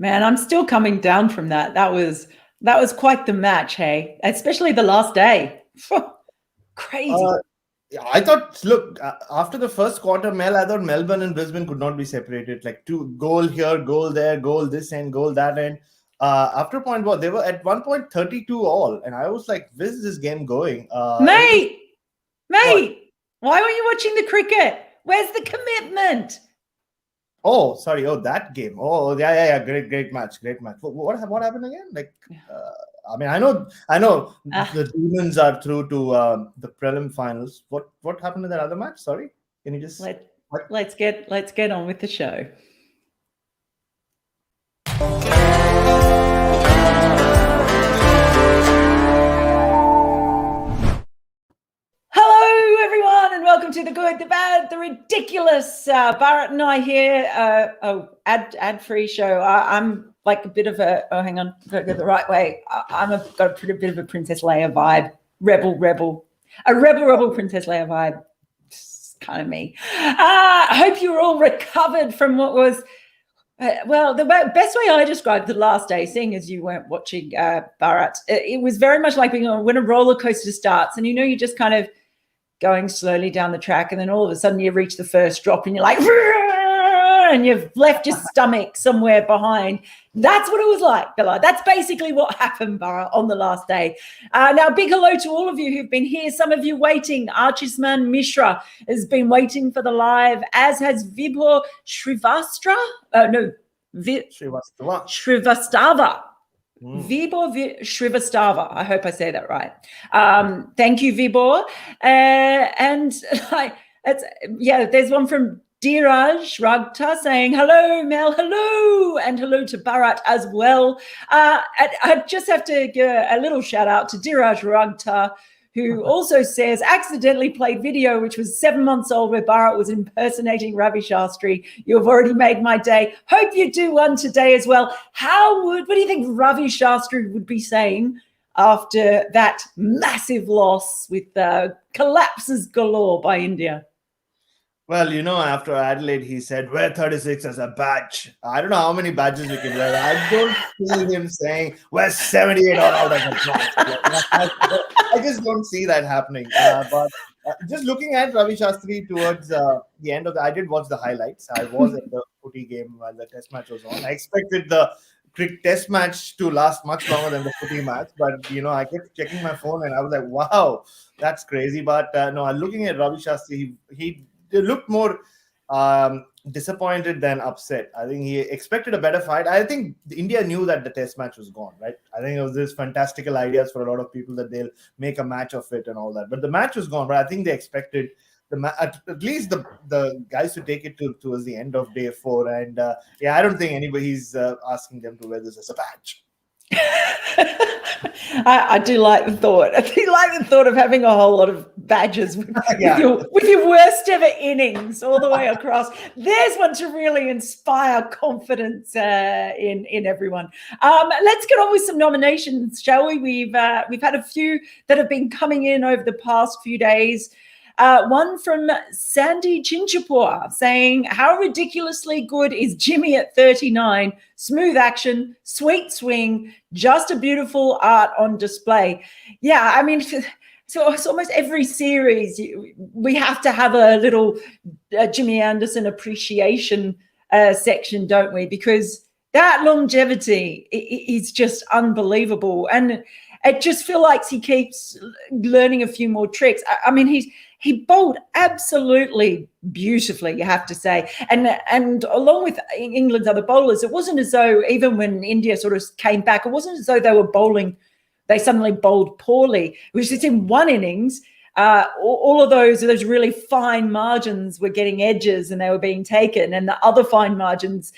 Man, I'm still coming down from that. That was quite the match, hey? Especially the last day. Crazy. I thought, look, after the first quarter, I thought Melbourne and Brisbane could not be separated. Like goal here, goal there, goal this end, goal that end. After a point, they were at 1 point 32 all. And I was like, where's this game going? Mate, why were you watching the cricket? Where's the commitment? Oh, sorry. Oh, that game. Oh, yeah. Great match. What happened again? Like, I mean, I know the Demons are through to the prelim finals. What happened in that other match? Sorry, can you just let's get on with the show. Hello, everyone, and welcome to the good, the bad, the ridiculous. Bharat and I here. Ad-free show. I'm like a bit of a. Oh, hang on, gotta go the right way. Got a pretty bit of a Princess Leia vibe. Rebel, a rebel Princess Leia vibe. It's kind of me. I hope you were all recovered from what was. The best way I described the last day, seeing as you weren't watching Bharat, it was very much like being when a roller coaster starts, and you're just kind of going slowly down the track, and then all of a sudden you reach the first drop, and you're like, and you've left your stomach somewhere behind. That's what it was like, Bella. That's basically what happened, Bharat, on the last day. Now, big hello to all of you who've been here. Some of you waiting. Archisman Mishra has been waiting for the live, as has Vibhor Shrivastava. Shrivastava. Vibhor Shrivastava. I hope I say that right. Thank you, Vibhor. There's one from Dheeraj Ragta saying, hello, Mel, hello, and hello to Bharat as well. I just have to give a little shout out to Dheeraj Ragta, who also says, accidentally played video, which was 7 months old, where Bharat was impersonating Ravi Shastri. You've already made my day. Hope you do one today as well. What do you think Ravi Shastri would be saying after that massive loss with collapses galore by India? Well, after Adelaide, he said, wear 36 as a badge. I don't know how many badges we can wear. I don't see him saying, wear 78 all out as a badge. I just don't see that happening. But just looking at Ravi Shastri towards the end of I did watch the highlights. I was at the footy game while the test match was on. I expected the test match to last much longer than the footy match. But, I kept checking my phone and I was like, wow, that's crazy. But no, looking at Ravi Shastri, he looked more disappointed than upset. I think he expected a better fight. I think India knew that the test match was gone, right? I think it was this fantastical ideas for a lot of people that they'll make a match of it and all that. But the match was gone. But I think they expected at least the guys to take it towards the end of day 4. And I don't think anybody's asking them to wear this as a badge. I do like the thought. I do like the thought of having a whole lot of badges with your worst ever innings all the way across. There's one to really inspire confidence in everyone. Let's get on with some nominations, shall we? We've had a few that have been coming in over the past few days. One from Sandy Chinchapur saying, how ridiculously good is Jimmy at 39? Smooth action, sweet swing, just a beautiful art on display. Yeah, I mean, so it's almost every series we have to have a little Jimmy Anderson appreciation section, don't we? Because that longevity is just unbelievable. And it just feels like he keeps learning a few more tricks. I mean, he bowled absolutely beautifully, you have to say. And along with England's other bowlers, it wasn't as though, even when India sort of came back, it wasn't as though they suddenly bowled poorly. It was just in one innings, all of those really fine margins were getting edges and they were being taken. And the other fine margins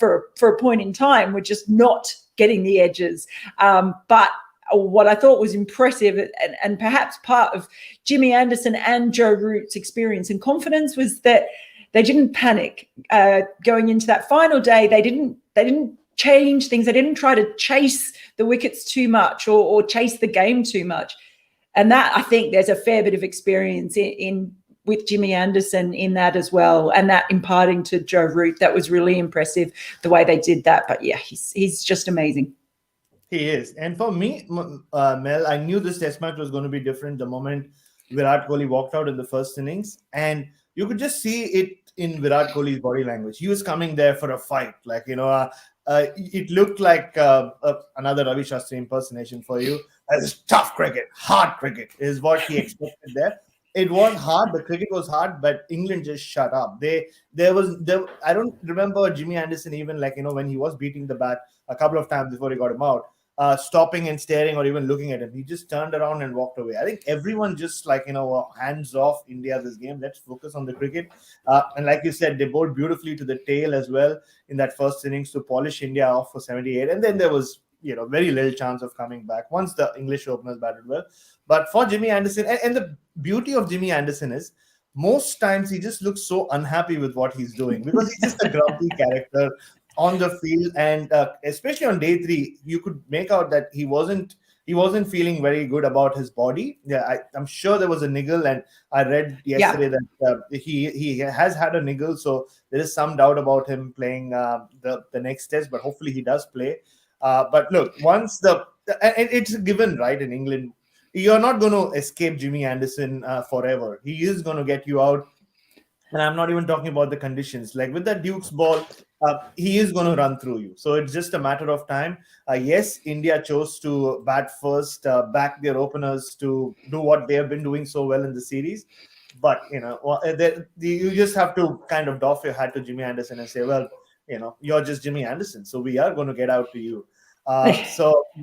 for a point in time were just not getting the edges. But what I thought was impressive and perhaps part of Jimmy Anderson and Joe Root's experience and confidence was that they didn't panic going into that final day. They didn't change things. They didn't try to chase the wickets too much or chase the game too much. And that, I think there's a fair bit of experience in with Jimmy Anderson in that as well, and that imparting to Joe Root. That was really impressive, the way they did that. But yeah, he's just amazing. He is. And for me, Mel, I knew this test match was going to be different the moment Virat Kohli walked out in the first innings. And you could just see it in Virat Kohli's body language. He was coming there for a fight. Like, it looked like another Ravi Shastri impersonation for you. As tough cricket, hard cricket is what he expected there. It was hard. The cricket was hard, but England just shut up. I don't remember Jimmy Anderson even when he was beating the bat a couple of times before he got him out, stopping and staring or even looking at him. He just turned around and walked away. I think everyone just hands off India this game. Let's focus on the cricket. And like you said, they bowled beautifully to the tail as well in that first innings to polish India off for 78. And then there was very little chance of coming back once the English openers batted well. But for Jimmy Anderson, and the beauty of Jimmy Anderson is most times he just looks so unhappy with what he's doing because he's just a grumpy character on the field. And especially on day 3, you could make out that he wasn't feeling very good about his body. Yeah, I'm sure there was a niggle, and I read yesterday that he has had a niggle, so there is some doubt about him playing the next test, but hopefully he does play. But look, once it's a given, right, in England, you're not going to escape Jimmy Anderson forever. He is going to get you out. And I'm not even talking about the conditions. Like with that Duke's ball, he is going to run through you. So it's just a matter of time. Yes, India chose to bat first, back their openers to do what they have been doing so well in the series. But, you just have to kind of doff your hat to Jimmy Anderson and say, well, you're just Jimmy Anderson. So we are going to get out to you. And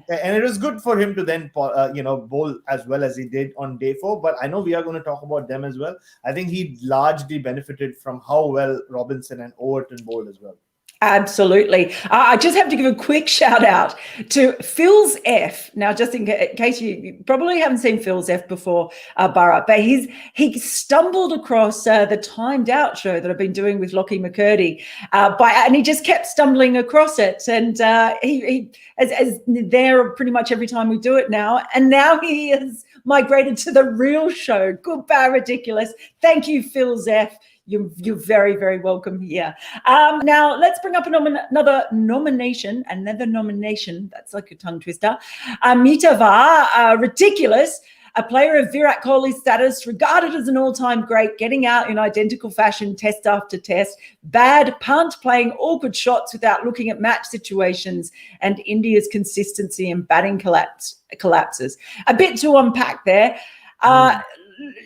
it was good for him to then, bowl as well as he did on day 4. But I know we are going to talk about them as well. I think he largely benefited from how well Robinson and Overton bowled as well. Absolutely. I just have to give a quick shout out to Phil's F. Now, just in case you probably haven't seen Phil's F before, Bharat, but he stumbled across the Timed Out show that I've been doing with Lockie McCurdy, and he just kept stumbling across it. And he as there pretty much every time we do it now. And now he has migrated to the real show. Good, bad, ridiculous. Thank you, Phil's F. You're very, very welcome here. Now, let's bring up another nomination. That's like a tongue twister. Mitava, ridiculous. A player of Virat Kohli's status, regarded as an all-time great, getting out in identical fashion test after test. Bad punt, playing awkward shots without looking at match situations, and India's consistency in batting collapses. A bit to unpack there.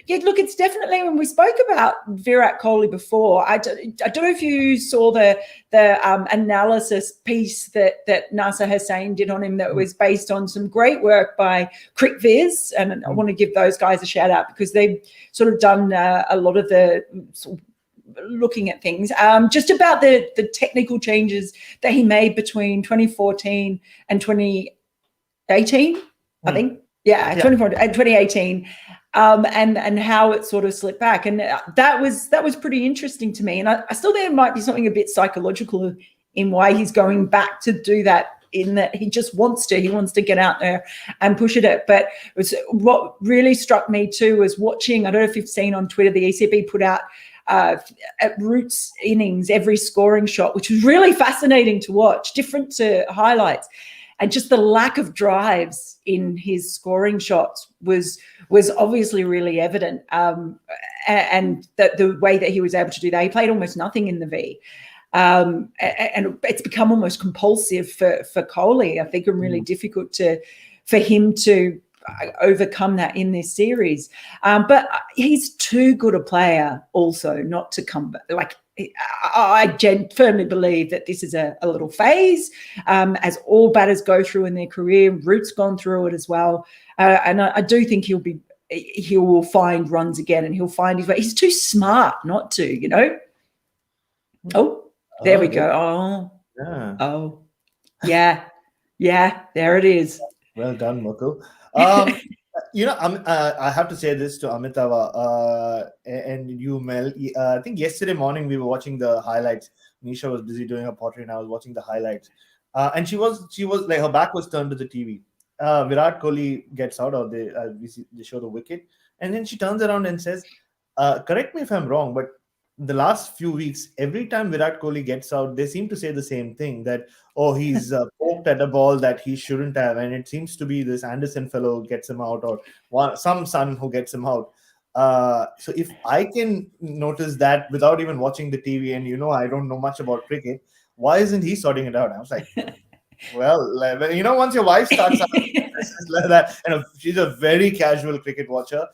Yeah, look, it's definitely, when we spoke about Virat Kohli before, I don't know if you saw the analysis piece that Nasser Hussain did on him that was based on some great work by CricViz, and I want to give those guys a shout out because they've sort of done a lot of the looking at things, just about the technical changes that he made between 2014 and 2018, I think. Yeah, 2014 and 2018. And how it sort of slipped back. And that was pretty interesting to me. And I still think there might be something a bit psychological in why he's going back to do that, in that he just wants to get out there and push it. But what really struck me too was watching, I don't know if you've seen on Twitter, the ECB put out at Root's innings, every scoring shot, which was really fascinating to watch, different to highlights. And just the lack of drives in his scoring shots was obviously really evident. And the way that he was able to do that, he played almost nothing in the V. And it's become almost compulsive for Kohli, I think, and really difficult for him to overcome that in this series. But he's too good a player also not to come back. Like, I firmly believe that this is a little phase, as all batters go through in their career. Root's gone through it as well, and I do think he will find runs again, and he'll find his way. He's too smart not to, Oh, there we go. Yeah, there it is. Well done, Mukul. I have to say this to Amitava and you, Mel. I think yesterday morning we were watching the highlights. Nisha was busy doing her pottery, and I was watching the highlights. And she was like, her back was turned to the TV. Virat Kohli gets out, or they show the wicket, and then she turns around and says, correct me if I'm wrong, but the last few weeks, every time Virat Kohli gets out, they seem to say the same thing that, oh, he's poked at a ball that he shouldn't have. And it seems to be this Anderson fellow gets him out, or some son who gets him out. So if I can notice that without even watching the TV, and I don't know much about cricket, why isn't he sorting it out? I was like, well, once your wife starts like that, and she's a very casual cricket watcher.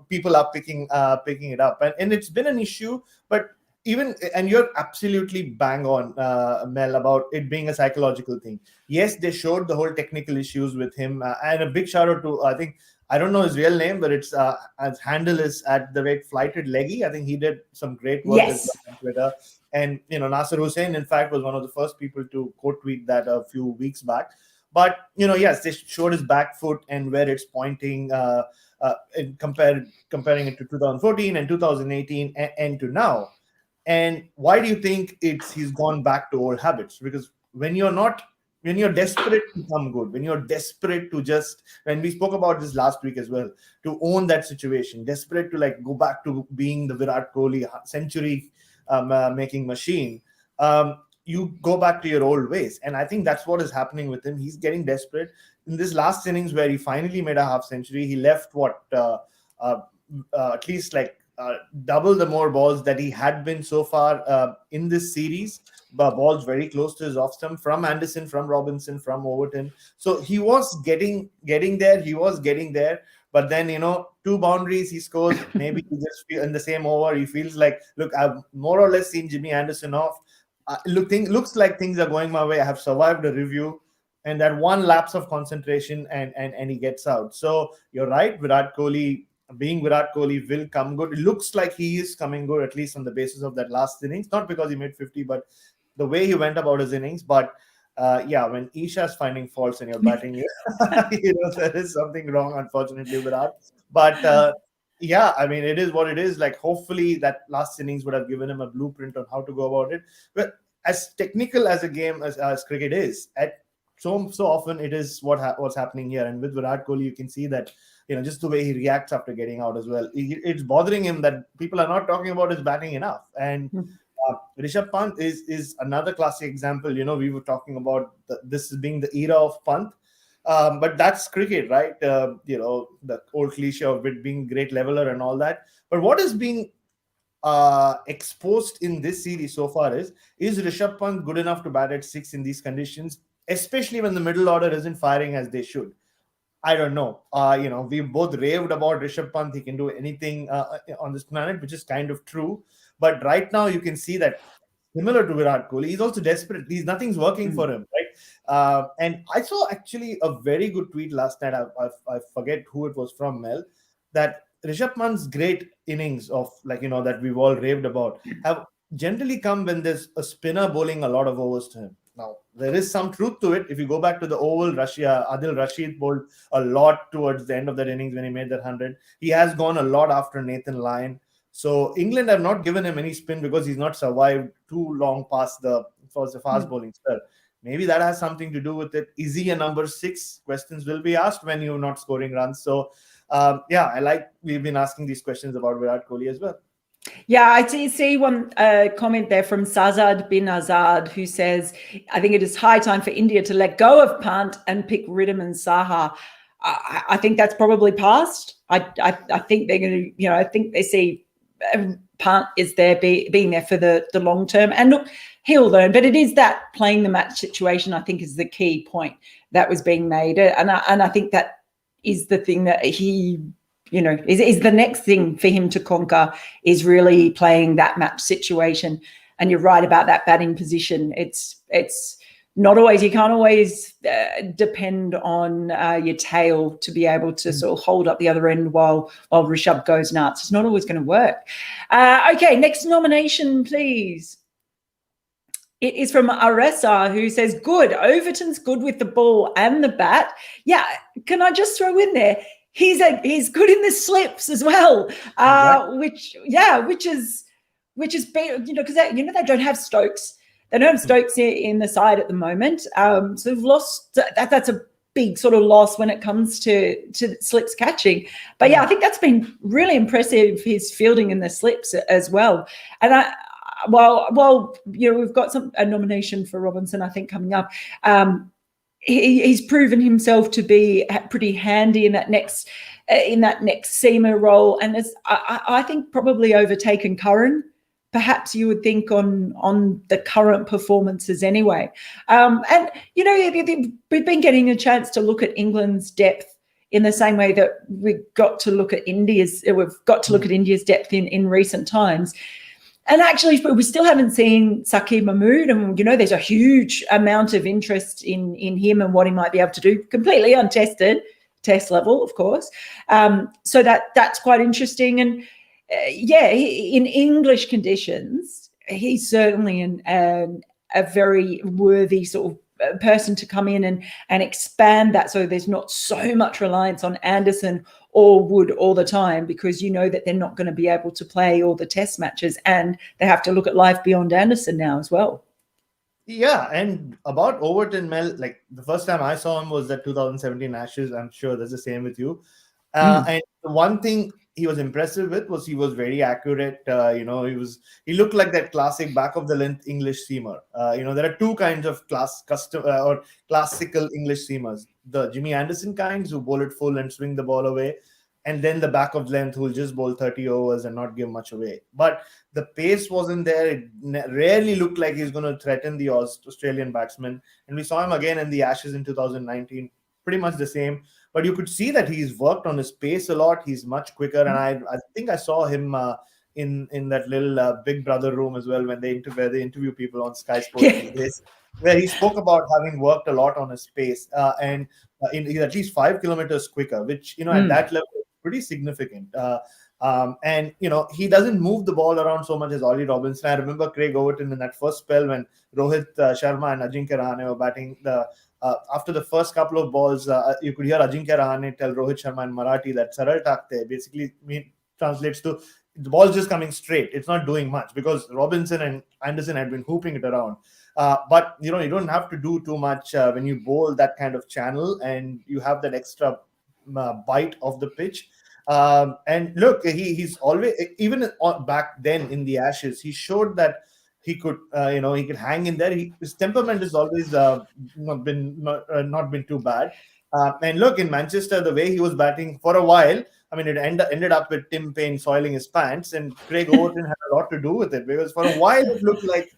People are picking it up, and it's been an issue. But and you're absolutely bang on, Mel, about it being a psychological thing. Yes, they showed the whole technical issues with him, and a big shout out to, I don't know his real name, but it's his handle is at the rate Flighted Leggy. I think he did some great work as well on Twitter. And Nasser Hussain, in fact, was one of the first people to quote tweet that a few weeks back. But yes, they showed his back foot and where it's pointing, and comparing it to 2014 and 2018 and to now. And why do you think he's gone back to old habits? Because when you're desperate to come good, when you're desperate to and we spoke about this last week as well, to own that situation, desperate to go back to being the Virat Kohli century making machine, you go back to your old ways. And I think that's what is happening with him. He's getting desperate. In this last innings where he finally made a half century, he left at least double the more balls that he had been so far in this series, but balls very close to his off stump from Anderson, from Robinson, from Overton. So he was getting there. But then, 2 boundaries he scores. Maybe he just in the same over, he feels like, look, I've more or less seen Jimmy Anderson off. Looks like things are going my way. I have survived a review. And that one lapse of concentration and he gets out. So you're right, Virat Kohli, being Virat Kohli, will come good. It looks like he is coming good, at least on the basis of that last innings. Not because he made 50, but the way he went about his innings. But when Isha's finding faults in your batting, there is something wrong, unfortunately, with that. But it is what it is. Hopefully that last innings would have given him a blueprint on how to go about it. But as technical as a game as cricket is, so often it is what's happening here. And with Virat Kohli, you can see that, just the way he reacts after getting out as well. It's bothering him that people are not talking about his batting enough. And Rishabh Pant is another classic example. We were talking about this being the era of Pant, but that's cricket, right? The old cliche of it being great leveler and all that. But what is being exposed in this series so far is Rishabh Pant good enough to bat at 6 in these conditions, especially when the middle order isn't firing as they should? I don't know. We both raved about Rishabh Pant. He can do anything on this planet, which is kind of true. But right now, you can see that similar to Virat Kohli, he's also desperate. Nothing's working for him, right? And I saw actually a very good tweet last night. I forget who it was from, Mel, that Rishabh Pant's great innings of that we've all raved about have generally come when there's a spinner bowling a lot of overs to him. Now, there is some truth to it. If you go back to the Oval, Adil Rashid bowled a lot towards the end of that innings when he made that 100. He has gone a lot after Nathan Lyon. So England have not given him any spin because he's not survived too long past the fast bowling spell. Maybe that has something to do with it. Is he a number 6? Questions will be asked when you're not scoring runs. So, we've been asking these questions about Virat Kohli as well. Yeah, I see one comment there from Sazad bin Azad, who says, I think it is high time for India to let go of Pant and pick Ridham and Saha. I think that's probably past. I think they're going to, I think they see Pant is there being there for the long term. And look, he'll learn. But it is that playing the match situation, I think, is the key point that was being made. And I think that is the thing that he... is the next thing for him to conquer, is really playing that match situation. And you're right about that batting position. It's not always, you can't always depend on your tail to be able to sort of hold up the other end while Rishabh goes nuts. It's not always going to work. Okay, next nomination, please. It is from Aresa, who says, good, Overton's good with the ball and the bat. Yeah, can I just throw in there, he's good in the slips as well, which is because they don't have Stokes. They don't have Stokes in the side at the moment. So they've lost. That's a big sort of loss when it comes to slips catching. But yeah, I think that's been really impressive, his fielding in the slips as well. And well, we've got a nomination for Robinson, I think, coming up. He's proven himself to be pretty handy in that next seamer role, and I think probably overtaken Curran. Perhaps you would think on the current performances anyway. And we've been getting a chance to look at England's depth in the same way that we've got to look at India's depth in recent times. And actually, we still haven't seen Saqib Mahmood, and there's a huge amount of interest in him and what he might be able to do, completely untested, test level, of course. So that's quite interesting. And in English conditions, he's certainly a very worthy sort of person to come in and expand that, so there's not so much reliance on Anderson or Wood all the time, because that they're not going to be able to play all the test matches, and they have to look at life beyond Anderson now as well. Yeah, and about Overton, Mel, like the first time I saw him was at 2017 Ashes. I'm sure that's the same with you. And the one thing he was impressive with was he was very accurate. He looked like that classic back of the length English seamer. There are two kinds of classical English seamers: the Jimmy Anderson kinds who bowl it full and swing the ball away, and then the back of length who will just bowl 30 overs and not give much away. But the pace wasn't there. It rarely looked like he's going to threaten the Australian batsman. And we saw him again in the Ashes in 2019, pretty much the same. But you could see that he's worked on his pace a lot. He's much quicker. And I think I saw him in that little Big Brother room as well, where they interview people on Sky Sports, where he spoke about having worked a lot on his pace. And he's at least 5 kilometers quicker, which, at that level, is pretty significant. And he doesn't move the ball around so much as Ollie Robinson. I remember Craig Overton in that first spell when Rohit Sharma and Ajinkya Rahane were batting. After the first couple of balls, you could hear Ajinkya Rahane tell Rohit Sharma in Marathi that Saral Takte basically translates to the ball's just coming straight. It's not doing much, because Robinson and Anderson had been hooping it around. But you don't have to do too much when you bowl that kind of channel and you have that extra bite of the pitch. And look, he's always, even back then in the Ashes, he showed that he could, he could hang in there. His temperament has always not been too bad. And look, in Manchester, the way he was batting for a while, I mean, it ended up with Tim Payne soiling his pants, and Craig Overton had a lot to do with it, because for a while it looked like,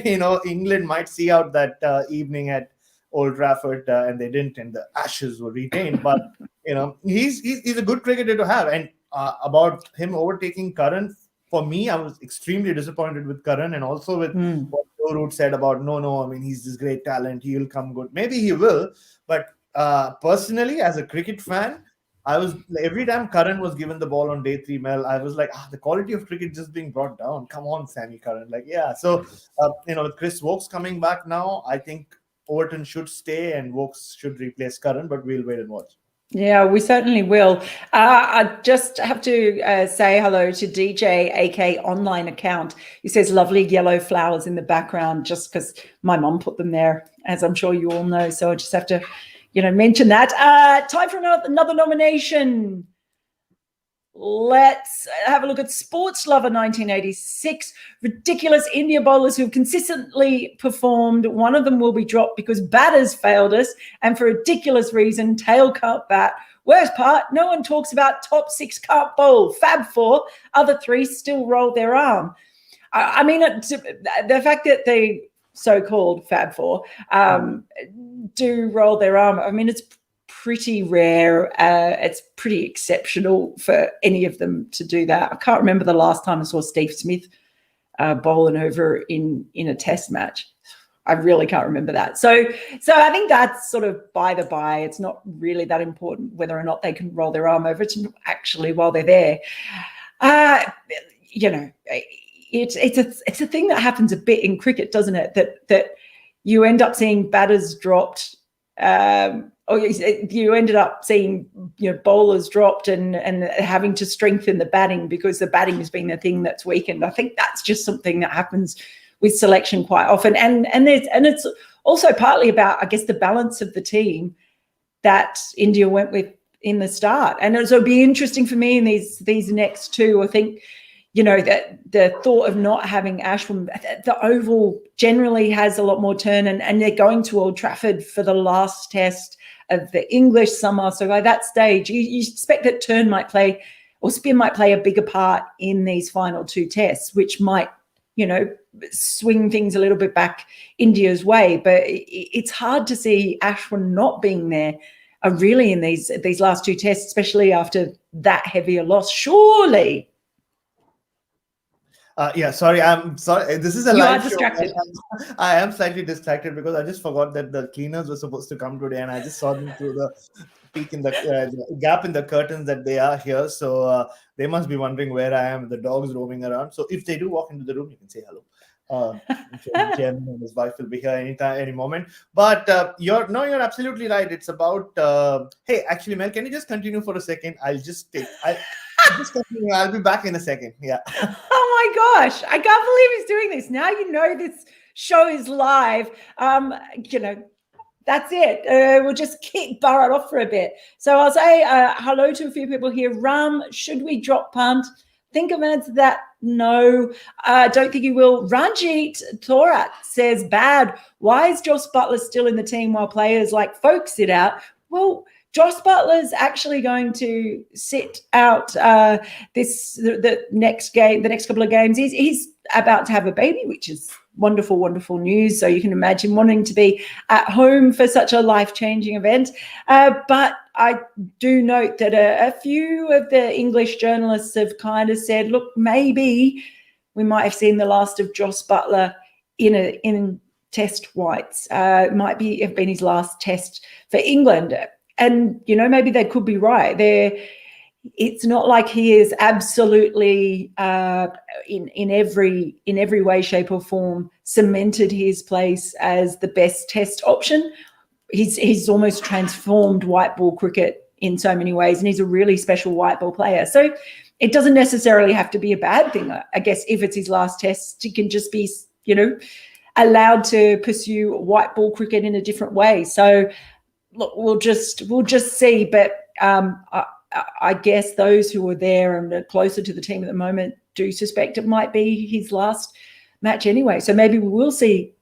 England might see out that evening at Old Trafford, and they didn't, and the Ashes were retained. But he's a good cricketer to have. And about him overtaking Curran, for me, I was extremely disappointed with Curran, and also with what Joe Root said about no. I mean, he's this great talent. He will come good. Maybe he will, but personally, as a cricket fan, I was, every time Curran was given the ball on day 3, Mel, I was like, the quality of cricket just being brought down. Come on, Sammy Curran. So with Chris Wokes coming back now, I think Overton should stay and Wokes should replace Curran, but we'll wait and watch. Yeah, we certainly will. I just have to say hello to DJ, AK online account. He says lovely yellow flowers in the background, just because my mum put them there, as I'm sure you all know. So I just have to, mention that. Time for another nomination. Let's have a look at Sports Lover 1986. Ridiculous India bowlers who have consistently performed. One of them will be dropped because batters failed us, and for a ridiculous reason, tail can't bat. Worst part, no one talks about top 6 can't bowl. Fab-4, other 3 still roll their arm. I mean, the fact that they so-called Fab-4 do roll their arm, I mean, it's pretty rare. It's pretty exceptional for any of them to do that. I can't remember the last time I saw Steve Smith bowling over in a test match. I really can't remember that. So I think that's sort of by the by. It's not really that important whether or not they can roll their arm over. It's actually while they're there. It's a thing that happens a bit in cricket, doesn't it? That you end up seeing batters dropped. Or you ended up seeing bowlers dropped and having to strengthen the batting because the batting has been the thing that's weakened. I think that's just something that happens with selection quite often, and it's also partly about, I guess, the balance of the team. that India went with in the start. And it'll be interesting for me in these next two. I think, that the thought of not having Ashwin, the Oval generally has a lot more turn, and they're going to Old Trafford for the last test of the English summer. So by that stage, you expect that turn might play, or spin might play a bigger part in these final two tests, which might, swing things a little bit back India's way. But it's hard to see Ashwin not being there really in these last two tests, especially after that heavier loss. Surely. Sorry. I'm sorry. This is a you live are distracted. show. I am slightly distracted because I just forgot that the cleaners were supposed to come today, and I just saw them through the peek in the gap in the curtains that they are here. So they must be wondering where I am. The dog's roaming around. So if they do walk into the room, you can say hello. I'm sure the chairman and his wife will be here any moment. But you're absolutely right. It's about hey, actually, Mel, can you just continue for a second? I'll just continue. I'll be back in a second. Yeah. Oh my gosh, I can't believe he's doing this. Now this show is live. That's it. We'll just kick Bharat off for a bit. So I'll say hello to a few people here. Ram, should we drop Pant? Think of an answer to that. No, don't think he will. Ranjit Thorat says, bad. Why is Jos Buttler still in the team while players like Folk sit out? Well, Jos Buttler's actually going to sit out the next couple of games. He's about to have a baby, which is wonderful, wonderful news. So you can imagine wanting to be at home for such a life-changing event. But I do note that a few of the English journalists have kind of said, look, maybe we might have seen the last of Jos Buttler in test whites. It might have been his last test for England. And, maybe they could be right. It's not like he is absolutely in every way, shape or form cemented his place as the best test option. He's almost transformed white ball cricket in so many ways, and he's a really special white ball player. So it doesn't necessarily have to be a bad thing. I guess if it's his last test, he can just be, allowed to pursue white ball cricket in a different way. So look, we'll just see. But I guess those who are there and are closer to the team at the moment do suspect it might be his last match anyway. So maybe we will see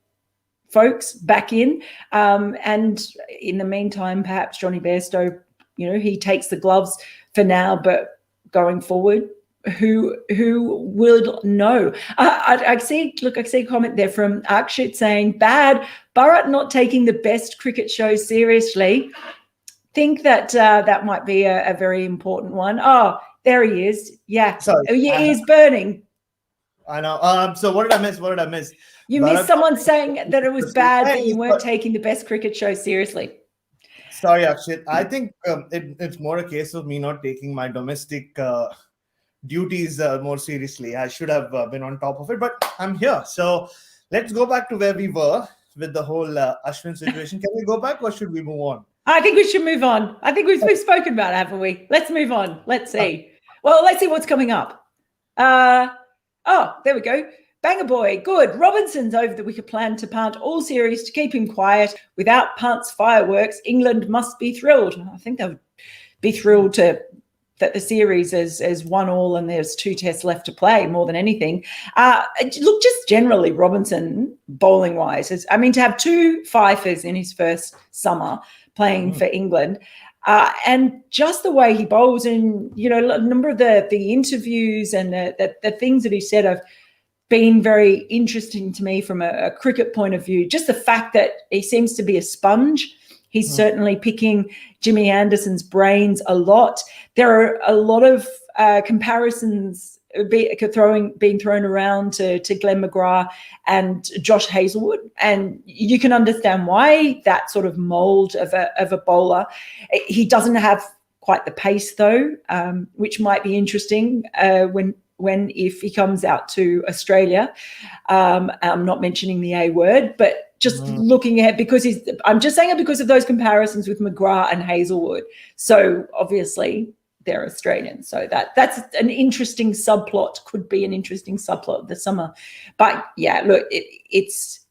folks back in. And in the meantime, perhaps Johnny Bairstow, he takes the gloves for now, but going forward, who will know? I see a comment there from Akshit saying, bad, Bharat not taking the best cricket show seriously. Think that that might be a very important one. Oh, there he is. Yeah. Sorry, your ear's burning. I know. So what did I miss? You missed someone saying that it was bad that you weren't taking the best cricket show seriously. Sorry, Akshit. I think it's more a case of me not taking my domestic duties more seriously. I should have been on top of it, but I'm here. So let's go back to where we were with the whole Ashwin situation. Can we go back or should we move on? I think we should move on. I think we've spoken about it, haven't we? Let's move on. Let's see. Well, let's see what's coming up. Oh, there we go. Banger boy, good. Robinson's over the wicket plan to Pant all series to keep him quiet. Without Pant's fireworks, England must be thrilled. I think they'll be thrilled that the series is 1-1 and there's 2 tests left to play more than anything. Look, just generally, Robinson, bowling-wise, to have 2 fifers in his first summer playing for England, and just the way he bowls, and, a number of the interviews and the things that he said have been very interesting to me from a cricket point of view. Just the fact that he seems to be a sponge. He's certainly picking Jimmy Anderson's brains a lot. There are a lot of comparisons being thrown around to Glenn McGrath and Josh Hazlewood, and you can understand why that sort of mould of a bowler. He doesn't have quite the pace though, which might be interesting if he comes out to Australia. I'm not mentioning the A word, but just looking at, I'm just saying it because of those comparisons with McGrath and Hazlewood. So obviously they're Australian. So that's an interesting subplot, could be an interesting subplot of the summer. But yeah, look, it's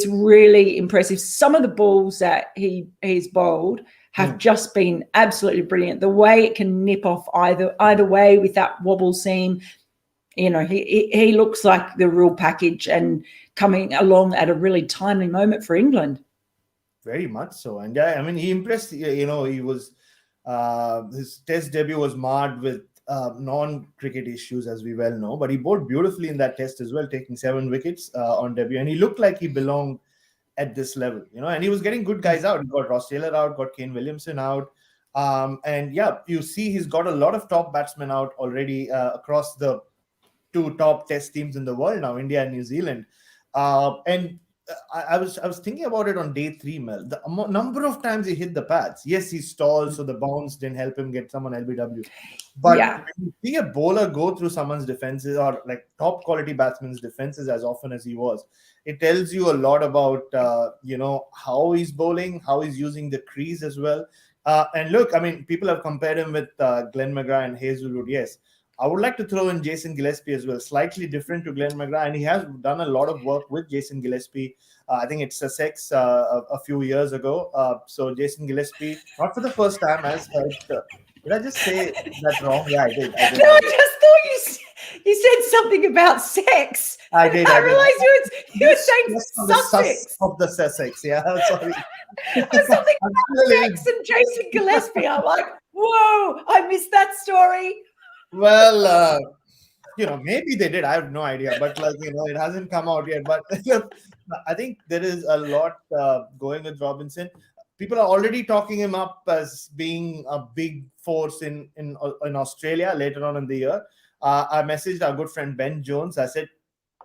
really impressive. Some of the balls that he's bowled have just been absolutely brilliant. The way it can nip off either way with that wobble seam, he looks like the real package and coming along at a really timely moment for England. Very much so. And I mean, he impressed. He was his Test debut was marred with non-cricket issues, as we well know, but he bowled beautifully in that Test as well, taking 7 wickets on debut, and he looked like he belonged at this level, and he was getting good guys out. He got Ross Taylor out, got Kane Williamson out, and yeah, you see he's got a lot of top batsmen out already across the 2 top Test teams in the world now, India and New Zealand, and I was thinking about it on day 3, Mel. The number of times he hit the pads. Yes, he's tall, so the bounce didn't help him get someone LBW. But when you see a bowler go through someone's defenses, or like top quality batsman's defenses as often as he was, it tells you a lot about how he's bowling, how he's using the crease as well. And look, I mean, people have compared him with Glenn McGrath and Hazelwood. Yes. I would like to throw in Jason Gillespie as well, slightly different to Glenn McGrath, and he has done a lot of work with Jason Gillespie. I think it's Sussex a few years ago. So Jason Gillespie, not for the first time, has helped. Did I just say that wrong? Yeah, I did. No, I just thought you said something about sex. I did. I realized you were saying Sussex. Of the Sussex, yeah. Sorry. Something about sex and Jason Gillespie. I'm like, whoa! I missed that story. Well, maybe they did. I have no idea, but it hasn't come out yet. But I think there is a lot going with Robinson. People are already talking him up as being a big force in Australia later on in the year. I messaged our good friend Ben Jones. I said,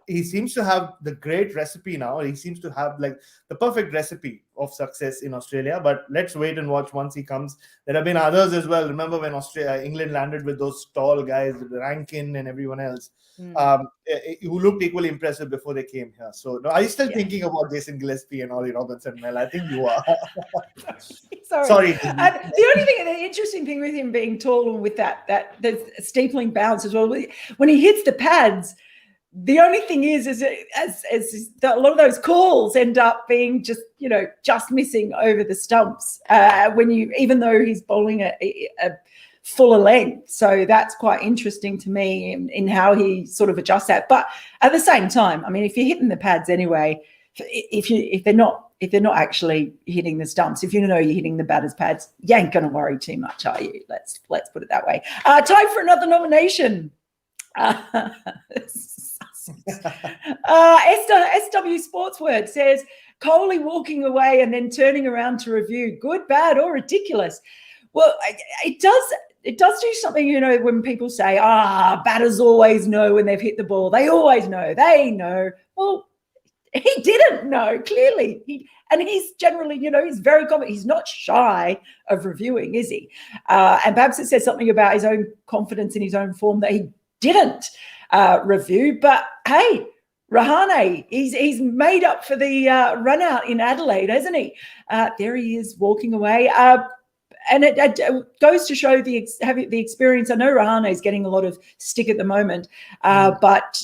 he seems to have the great recipe now. He seems to have like the perfect recipe of success in Australia. But let's wait and watch once he comes. There have been others as well. Remember when England landed with those tall guys, Rankin and everyone else, who looked equally impressive before they came here. So, no, are you still thinking about Jason Gillespie and Ollie Robinson, Mel? I think you are. Sorry. The interesting thing with him being tall and with that steepling bounce as well, when he hits the pads, the only thing is a lot of those calls end up being just missing over the stumps even though he's bowling a fuller length. So that's quite interesting to me in how he sort of adjusts that. But at the same time, I mean, if you're hitting the pads anyway, if they're not actually hitting the stumps, if you're hitting the batter's pads, you ain't going to worry too much, are you? Let's put it that way. Time for another nomination. SW Sportsword says Kohli walking away and then turning around to review, good, bad, or ridiculous. Well, it does do something, when people say, batters always know when they've hit the ball. They always know. They know. Well, he didn't know, clearly. He's generally, he's very confident. He's not shy of reviewing, is he? And perhaps it says something about his own confidence in his own form that he didn't review. But hey, Rahane, he's made up for the run out in Adelaide, hasn't he? There he is walking away. And it goes to show the experience. I know Rahane is getting a lot of stick at the moment, but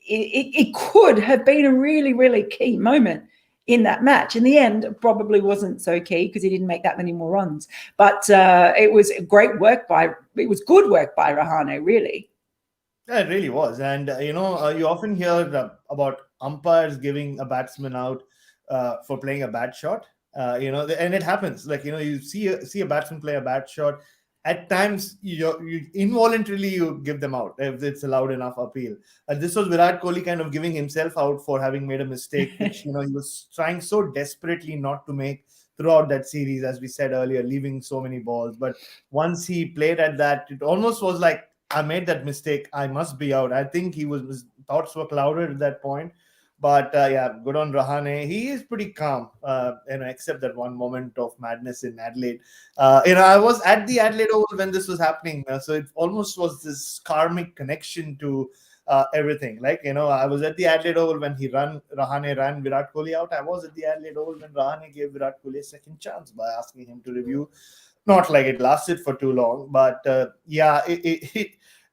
it could have been a really, really key moment in that match. In the end, it probably wasn't so key because he didn't make that many more runs. But it was good work by Rahane, really. Yeah, it really was. And, you often hear about umpires giving a batsman out for playing a bad shot, and it happens. Like, you see a batsman play a bad shot. At times, you involuntarily give them out if it's a loud enough appeal. And this was Virat Kohli kind of giving himself out for having made a mistake, which, he was trying so desperately not to make throughout that series, as we said earlier, leaving so many balls. But once he played at that, it almost was like, I made that mistake, I must be out. I think his thoughts were clouded at that point. But good on Rahane. He is pretty calm, except that one moment of madness in Adelaide. I was at the Adelaide Oval when this was happening. So it almost was this karmic connection to everything. Like, I was at the Adelaide Oval when Rahane ran Virat Kohli out. I was at the Adelaide Oval when Rahane gave Virat Kohli a second chance by asking him to review. Not like it lasted for too long, but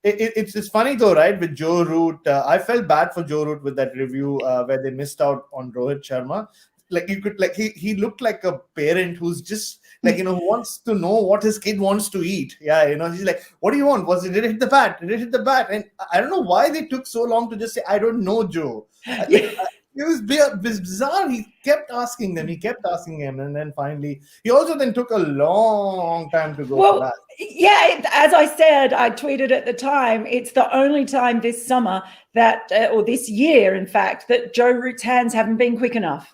it's funny though, right? With Joe Root, I felt bad for Joe Root with that review where they missed out on Rohit Sharma. like you could, like he looked like a parent who's just like, who wants to know what his kid wants to eat. Yeah, he's like, what do you want? Did it hit the bat? Did it hit the bat? And I don't know why they took so long to just say, I don't know, Joe. It was bizarre. He kept asking them. He kept asking him, and then finally, he also then took a long time to go for that. Yeah, as I said, I tweeted at the time, it's the only time this summer that, or this year, in fact, that Joe Root's hands haven't been quick enough.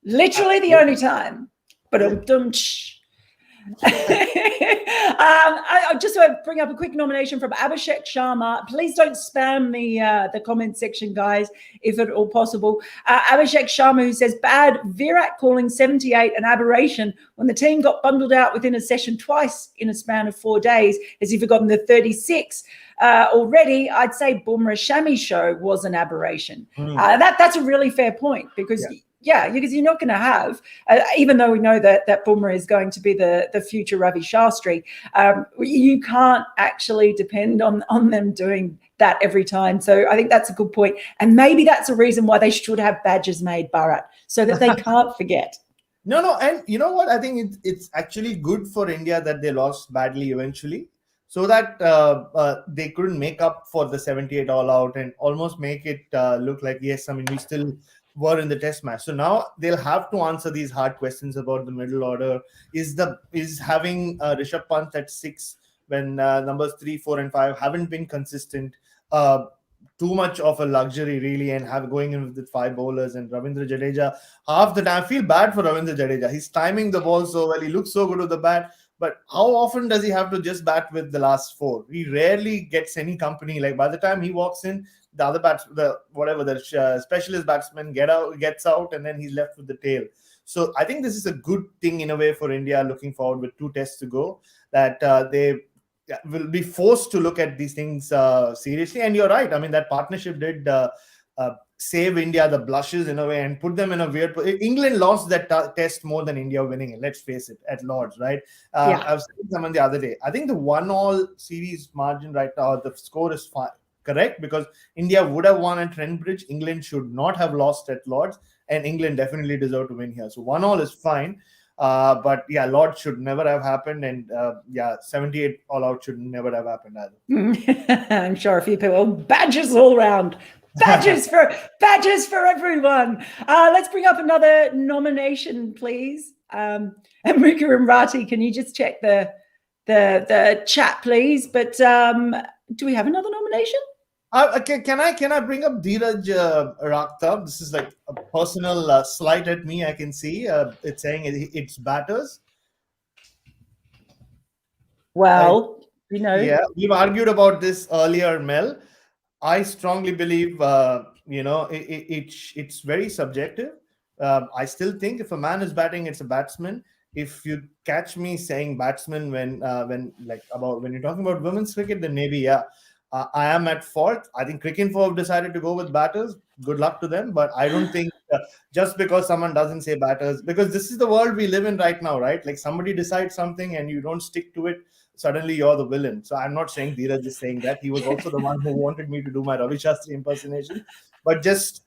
Literally the only time. But I just want to bring up a quick nomination from Abhishek Sharma. Please don't spam the comment section, guys, if at all possible. Abhishek Sharma, who says, bad Virat calling 78 an aberration when the team got bundled out within a session twice in a span of 4 days. Has he forgotten the 36? Already, I'd say Bumrah Shami show was an aberration. That's a really fair point, because because you're not going to have, even though we know that Bumrah is going to be the future Ravi Shastri, you can't actually depend on them doing that every time. So I think that's a good point. And maybe that's a reason why they should have badges made, Bharat, so that they can't forget. No. And you know what? I think it's actually good for India that they lost badly eventually, so that they couldn't make up for the 78 all out and almost make it look like, yes, I mean, we still were in the test match. So now they'll have to answer these hard questions about the middle order. Is having Rishabh Pant at 6 when numbers 3, 4, and 5 haven't been consistent too much of a luxury, really, and going in with the 5 bowlers and Ravindra Jadeja half the time. I feel bad for Ravindra Jadeja. He's timing the ball so well. He looks so good with the bat. But how often does he have to just bat with the last 4? He rarely gets any company. Like, by the time he walks in, the other specialist batsman gets out, and then he's left with the tail. So I think this is a good thing in a way for India, looking forward with 2 tests to go, that they will be forced to look at these things seriously. And you're right. I mean, that partnership did save India the blushes in a way and put them in a weird. England lost that test more than India winning it. Let's face it, at Lords, right? I was saying someone the other day. I think the 1-all series margin right now, the score is correct, because India would have won at Trent Bridge. England should not have lost at Lords, and England definitely deserve to win here. So 1-all is fine. But yeah, Lords should never have happened, and 78 all out should never have happened either. I'm sure a few people, badges all round. Badges for everyone. Let's bring up another nomination, please. Amrika and Rati, can you just check the chat, please? But do we have another nomination? Can I bring up Dheeraj Rakhtab? This is like a personal slight at me. I can see it's saying it's batters. Well, yeah, we've argued about this earlier, Mel. I strongly believe, it's very subjective. I still think if a man is batting, it's a batsman. If you catch me saying batsman when you're talking about women's cricket, then maybe, I am at fault. I think Cricinfo have decided to go with batters. Good luck to them. But I don't think just because someone doesn't say batters, because this is the world we live in right now, right? Like, somebody decides something and you don't stick to it, suddenly you're the villain. So I'm not saying Dheeraj is saying that. He was also the one who wanted me to do my Ravi Shastri impersonation. But just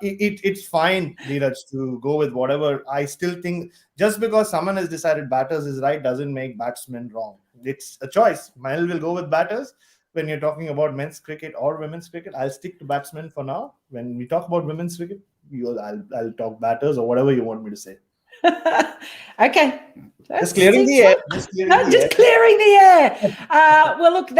it's fine, Dheeraj, to go with whatever. I still think just because someone has decided batters is right doesn't make batsmen wrong. It's a choice. Mine will go with batters. When you're talking about men's cricket or women's cricket, I'll stick to batsmen for now. When we talk about women's cricket, I'll talk batters or whatever you want me to say. Okay. Just clearing the air. Clearing the air. Well, look,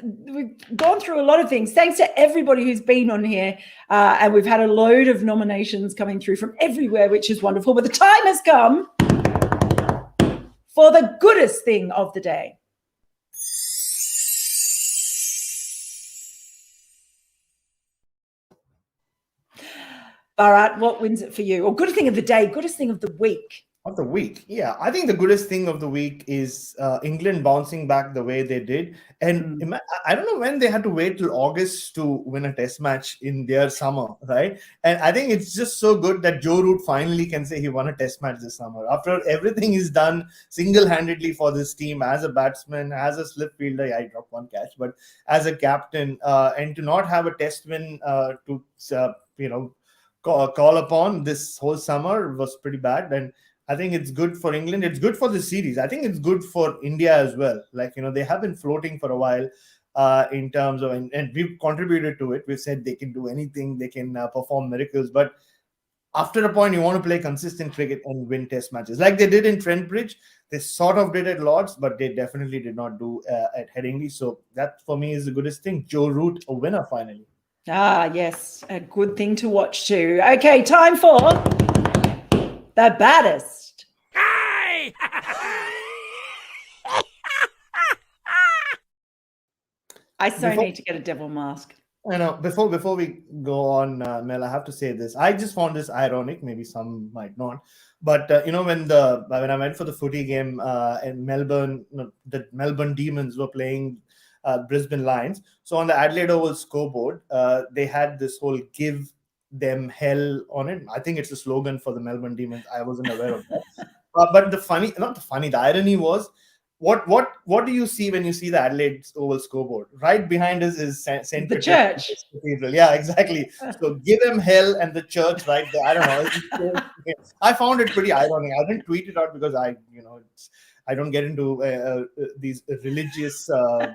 we've gone through a lot of things. Thanks to everybody who's been on here. And we've had a load of nominations coming through from everywhere, which is wonderful. But the time has come for the goodest thing of the day. Bharat, what wins it for you? Or goodest thing of the day, goodest thing of the week? Of the week, yeah. I think the goodest thing of the week is England bouncing back the way they did. And I don't know when they had to wait till August to win a test match in their summer, right? And I think it's just so good that Joe Root finally can say he won a test match this summer. After everything he's done single-handedly for this team as a batsman, as a slip fielder, I dropped one catch, but as a captain, and to not have a test win to call upon this whole summer was pretty bad. And I think it's good for England. It's good for the series. I think it's good for India as well. Like, they have been floating for a while in terms of, and we've contributed to it. We've said they can do anything. They can perform miracles. But after a point, you want to play consistent cricket and win test matches. Like they did in Trent Bridge. They sort of did at Lords, but they definitely did not do at Headingley. So that, for me, is the goodest thing. Joe Root, a winner finally. Ah, yes. A good thing to watch too. Okay, time for the baddest. Hi! I need to get a devil mask. I know. Before we go on, Mel, I have to say this. I just found this ironic. Maybe some might not. But when I went for the footy game in Melbourne, the Melbourne Demons were playing Brisbane Lions. So on the Adelaide Oval scoreboard, they had this whole "Give them hell" on it. I think it's a slogan for the Melbourne Demons. I wasn't aware of that. But the irony was, what do you see when you see the Adelaide Oval scoreboard? Right behind us is St. The church. Cathedral. Yeah, exactly. So give them hell and the church right there. I don't know. I found it pretty ironic. I didn't tweet it out because I don't get into these religious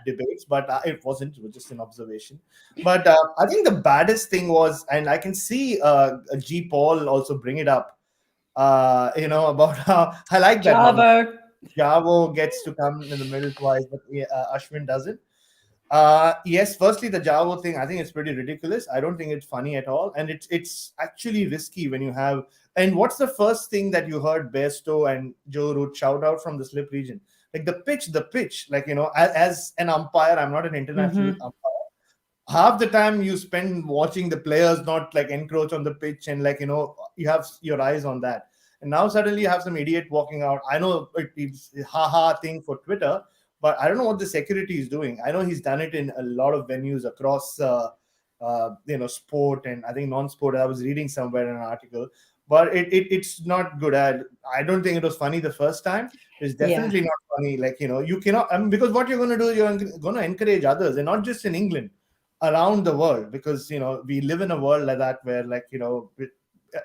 debates, but it was just an observation. But I think the baddest thing was, and I can see G. Paul also bring it up, about how I like that. Javo gets to come in the middle twice, but Ashwin doesn't. Yes, firstly, the Javo thing, I think it's pretty ridiculous. I don't think it's funny at all. And it's actually risky when you have... And what's the first thing that you heard Bairstow and Joe Root shout out from the slip region? Like the pitch. Like, as an umpire, I'm not an international umpire. Half the time you spend watching the players not like encroach on the pitch and you have your eyes on that. And now suddenly you have some idiot walking out. I know it's a ha-ha thing for Twitter, but I don't know what the security is doing. I know he's done it in a lot of venues across, sport and I think non-sport. I was reading somewhere in an article, but it's not good. I don't think it was funny the first time. It's definitely not funny. Like, you cannot, because what you're going to do, you're going to encourage others, and not just in England, around the world, because, we live in a world like that where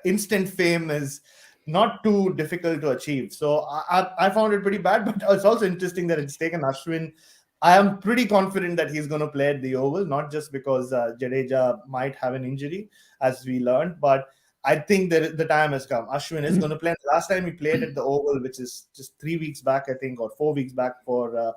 instant fame is not too difficult to achieve. So I found it pretty bad, but it's also interesting that it's taken Ashwin. I am pretty confident that he's going to play at the Oval, not just because Jadeja might have an injury, as we learned, but I think that the time has come. Ashwin is going to play. The last time he played at the Oval, which is just 3 weeks back, I think, or 4 weeks back for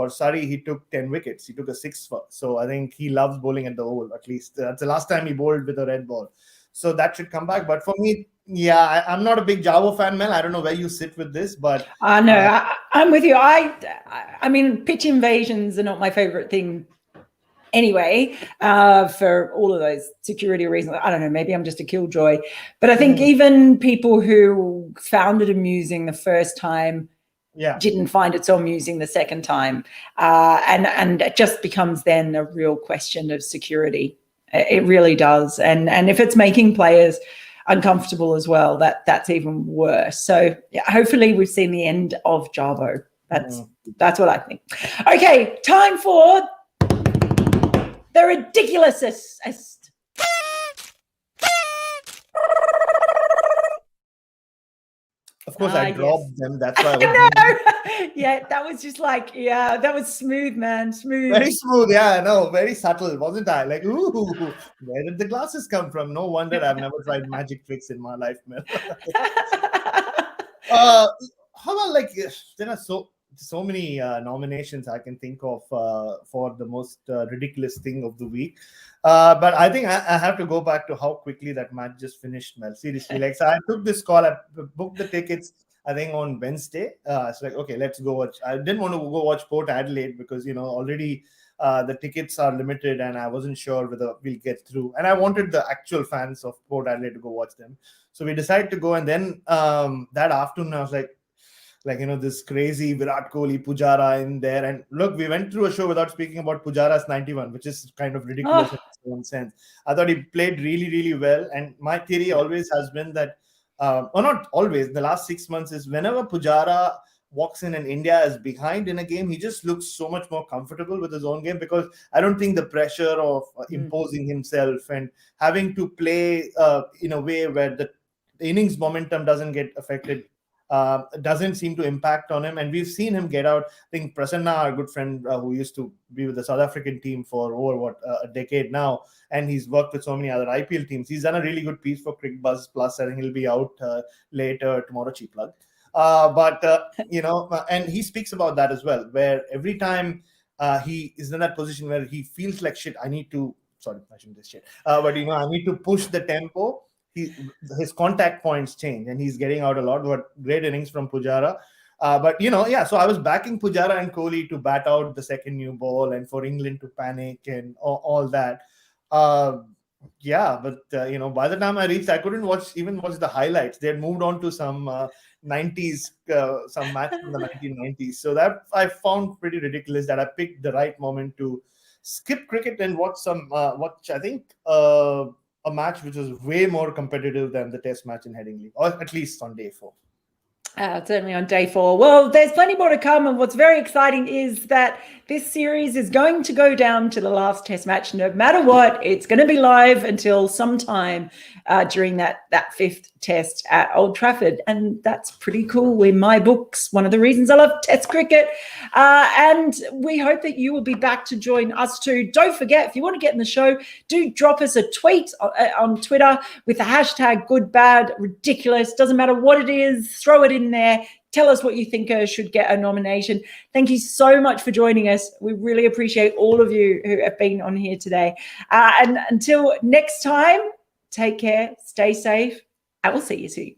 Surrey, he took 10 wickets. He took a 6-fer. So I think he loves bowling at the Oval, at least. That's the last time he bowled with a red ball. So that should come back. But for me, I'm not a big Javo fan, Mel. I don't know where you sit with this, but no, I'm with you. I mean, pitch invasions are not my favorite thing anyway, for all of those security reasons. I don't know, maybe I'm just a killjoy, but I think even people who found it amusing the first time didn't find it so amusing the second time, and it just becomes then a real question of security. It really does, and if it's making players uncomfortable as well, that's even worse. So hopefully we've seen the end of Javo. That's what I think. Okay, time for the ridiculousest. Of course, I dropped them. That's why. Yeah, that was just like, that was smooth, man. Smooth. Very smooth. Yeah, no, very subtle, wasn't I? Like, ooh, where did the glasses come from? No wonder I've never tried magic tricks in my life, man. How about there are so many nominations I can think of for the most ridiculous thing of the week. But I think I have to go back to how quickly that match just finished, Mel. Seriously, so I took this call. I booked the tickets, I think, on Wednesday. It's like, okay, let's go watch. I didn't want to go watch Port Adelaide because, already the tickets are limited and I wasn't sure whether we'll get through. And I wanted the actual fans of Port Adelaide to go watch them. So we decided to go. And then that afternoon, I was like, this crazy Virat Kohli, Pujara in there. And look, we went through a show without speaking about Pujara's 91, which is kind of ridiculous in its own sense. I thought he played really, really well. And my theory always has been that, or not always, the last 6 months is whenever Pujara walks in and India is behind in a game, he just looks so much more comfortable with his own game, because I don't think the pressure of imposing himself and having to play in a way where the innings momentum doesn't get affected doesn't seem to impact on him. And we've seen him get out. I think Prasanna, our good friend who used to be with the South African team for over a decade now, and he's worked with so many other IPL teams. He's done a really good piece for Cricket Buzz Plus. I think he'll be out later tomorrow, cheap plug. And he speaks about that as well, where every time he is in that position where he feels like shit, I need to, sorry, I shouldn't say shit, but I need to push the tempo. His contact points change and he's getting out a lot. But great innings from Pujara. So I was backing Pujara and Kohli to bat out the second new ball and for England to panic and all that. By the time I reached, I couldn't watch the highlights. They had moved on to some 90s, some match from the 1990s. So that I found pretty ridiculous that I picked the right moment to skip cricket and watch a match which was way more competitive than the test match in Headingley, or at least on day 4. Certainly on day 4. Well, there's plenty more to come. And what's very exciting is that this series is going to go down to the last test match. No matter what, it's going to be live until sometime during that 5th test at Old Trafford. And that's pretty cool in my books. One of the reasons I love test cricket. And we hope that you will be back to join us too. Don't forget, if you want to get in the show, do drop us a tweet on Twitter with the hashtag good, bad, ridiculous. Doesn't matter what it is, throw it in there. Tell us what you think should get a nomination. Thank you so much for joining us. We really appreciate all of you who have been on here today. And until next time, take care, stay safe, and we'll see you soon.